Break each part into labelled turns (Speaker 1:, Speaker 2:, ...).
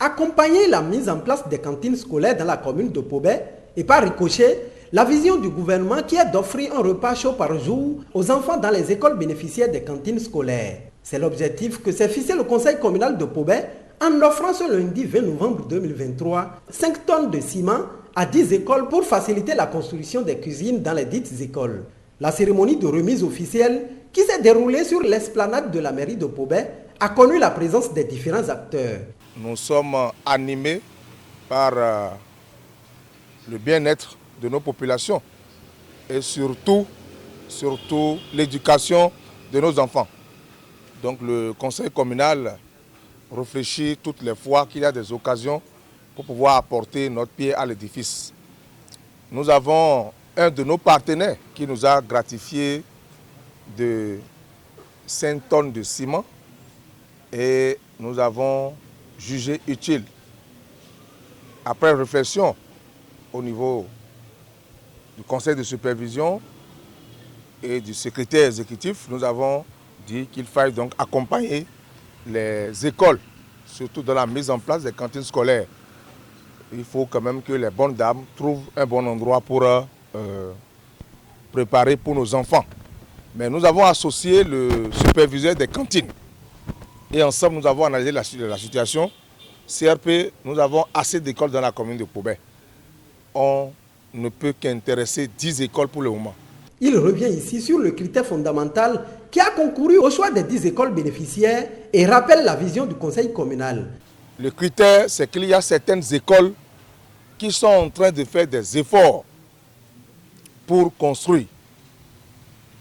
Speaker 1: Accompagner la mise en place des cantines scolaires dans la commune de Pobé et par ricochet, la vision du gouvernement qui est d'offrir un repas chaud par jour aux enfants dans les écoles bénéficiaires des cantines scolaires. C'est l'objectif que s'est fixé le conseil communal de Pobé en offrant ce lundi 20 novembre 2023 5 tonnes de ciment à 10 écoles pour faciliter la construction des cuisines dans les dites écoles. La cérémonie de remise officielle qui s'est déroulée sur l'esplanade de la mairie de Pobé a connu la présence des différents acteurs.
Speaker 2: Nous sommes animés par le bien-être de nos populations et surtout l'éducation de nos enfants. Donc le conseil communal réfléchit toutes les fois qu'il y a des occasions pour pouvoir apporter notre pied à l'édifice. Nous avons un de nos partenaires qui nous a gratifié de 5 tonnes de ciment et nous avons jugé utile, après réflexion au niveau du conseil de supervision et du secrétaire exécutif, nous avons dit qu'il fallait donc accompagner les écoles, surtout dans la mise en place des cantines scolaires. Il faut quand même que les bonnes dames trouvent un bon endroit pour préparer pour nos enfants. Mais nous avons associé le superviseur des cantines. Et ensemble, nous avons analysé la situation. CRP, nous avons assez d'écoles dans la commune de Pobé. On ne peut qu'intéresser 10 écoles pour le moment.
Speaker 1: Il revient ici sur le critère fondamental qui a concouru au choix des 10 écoles bénéficiaires et rappelle la vision du conseil communal.
Speaker 2: Le critère, c'est qu'il y a certaines écoles qui sont en train de faire des efforts pour construire.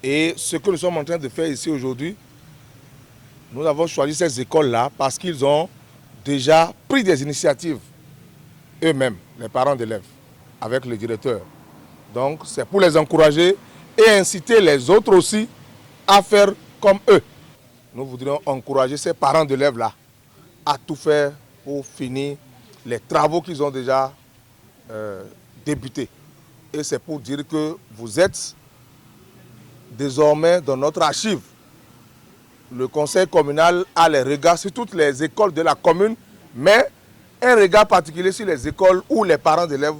Speaker 2: Et ce que nous sommes en train de faire ici aujourd'hui, nous avons choisi ces écoles-là parce qu'ils ont déjà pris des initiatives eux-mêmes, les parents d'élèves, avec le directeur. Donc c'est pour les encourager et inciter les autres aussi à faire comme eux. Nous voudrions encourager ces parents d'élèves-là à tout faire pour finir les travaux qu'ils ont déjà débutés. Et c'est pour dire que vous êtes désormais dans notre archive. Le conseil communal a les regards sur toutes les écoles de la commune, mais un regard particulier sur les écoles où les parents d'élèves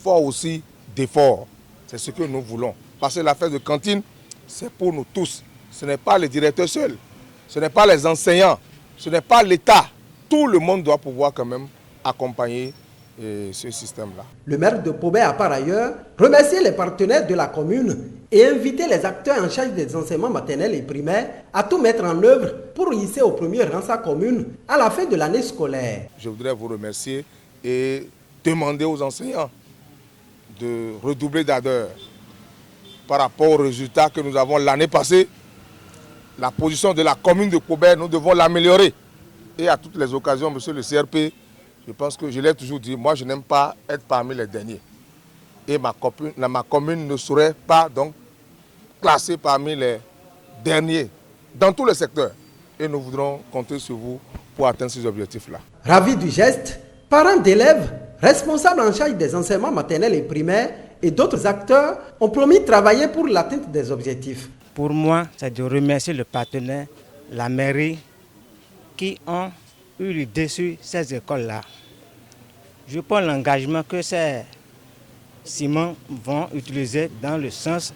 Speaker 2: font aussi d'efforts. C'est ce que nous voulons. Parce que l'affaire de cantine, c'est pour nous tous. Ce n'est pas les directeurs seuls, ce n'est pas les enseignants, ce n'est pas l'État. Tout le monde doit pouvoir quand même accompagner ce système-là.
Speaker 1: Le maire de Pobé a par ailleurs remercié les partenaires de la commune et invité les acteurs en charge des enseignements maternels et primaires à tout mettre en œuvre pour hisser au premier rang sa commune à la fin de l'année scolaire.
Speaker 2: Je voudrais vous remercier et demander aux enseignants de redoubler d'ardeur par rapport aux résultats que nous avons l'année passée. La position de la commune de Pobé, nous devons l'améliorer. Et à toutes les occasions, monsieur le CRP, je pense que je l'ai toujours dit, moi je n'aime pas être parmi les derniers. Et ma commune ne serait pas donc classée parmi les derniers dans tous les secteurs. Et nous voudrons compter sur vous pour atteindre ces objectifs-là.
Speaker 1: Ravis du geste, parents d'élèves, responsables en charge des enseignements maternels et primaires et d'autres acteurs ont promis de travailler pour l'atteinte des objectifs.
Speaker 3: Pour moi, c'est de remercier le partenaire, la mairie, qui ont eu l'idée sur ces écoles-là. Je prends l'engagement que ces ciments vont utiliser dans le sens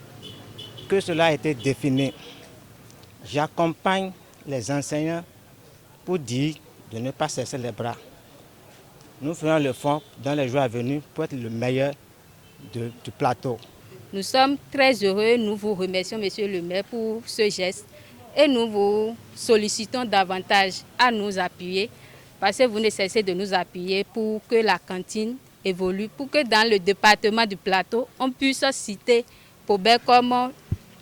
Speaker 3: que cela a été défini. J'accompagne les enseignants pour dire de ne pas cesser les bras. Nous ferons le fond dans les jours à venir pour être le meilleur du plateau.
Speaker 4: Nous sommes très heureux, nous vous remercions, monsieur le maire, pour ce geste et nous vous sollicitons davantage à nous appuyer parce que vous ne cessez de nous appuyer pour que la cantine évolue, pour que dans le département du plateau, on puisse citer Pobé comme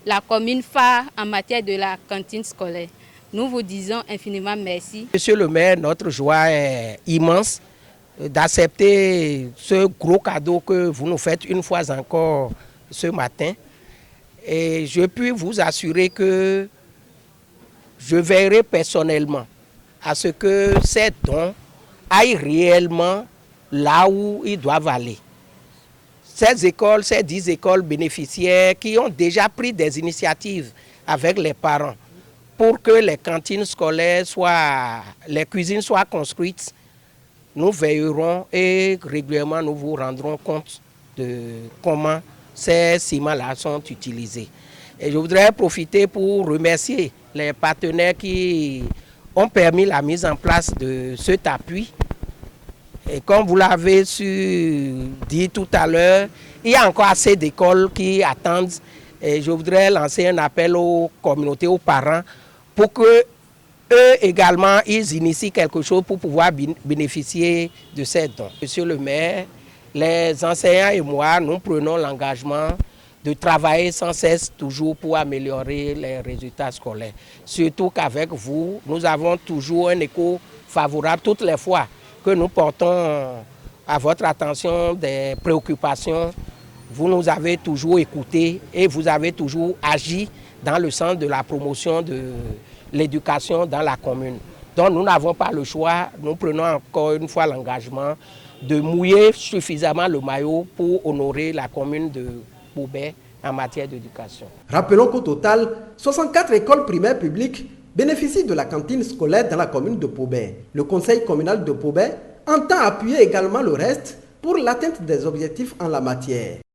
Speaker 4: la commune phare en matière de la cantine scolaire. Nous vous disons infiniment merci.
Speaker 5: Monsieur le maire, notre joie est immense d'accepter ce gros cadeau que vous nous faites une fois encore ce matin. Et je puis vous assurer que je veillerai personnellement à ce que ces dons aillent réellement là où ils doivent aller. Ces écoles, ces 10 écoles bénéficiaires qui ont déjà pris des initiatives avec les parents pour que les cantines scolaires les cuisines soient construites nous veillerons et régulièrement nous vous rendrons compte de comment ces ciments-là sont utilisés. Et je voudrais profiter pour remercier les partenaires qui ont permis la mise en place de cet appui. Et comme vous l'avez dit tout à l'heure, il y a encore assez d'écoles qui attendent. Et je voudrais lancer un appel aux communautés, aux parents, pour que eux également, ils initient quelque chose pour pouvoir bénéficier de ces dons. Monsieur le maire, les enseignants et moi, nous prenons l'engagement de travailler sans cesse toujours pour améliorer les résultats scolaires. Surtout qu'avec vous, nous avons toujours un écho favorable toutes les fois que nous portons à votre attention des préoccupations. Vous nous avez toujours écoutés et vous avez toujours agi dans le sens de la promotion de l'éducation dans la commune. Donc nous n'avons pas le choix, nous prenons encore une fois l'engagement de mouiller suffisamment le maillot pour honorer la commune de Pobé en matière d'éducation.
Speaker 1: Rappelons qu'au total, 64 écoles primaires publiques bénéficient de la cantine scolaire dans la commune de Pobé. Le conseil communal de Pobé entend appuyer également le reste pour l'atteinte des objectifs en la matière.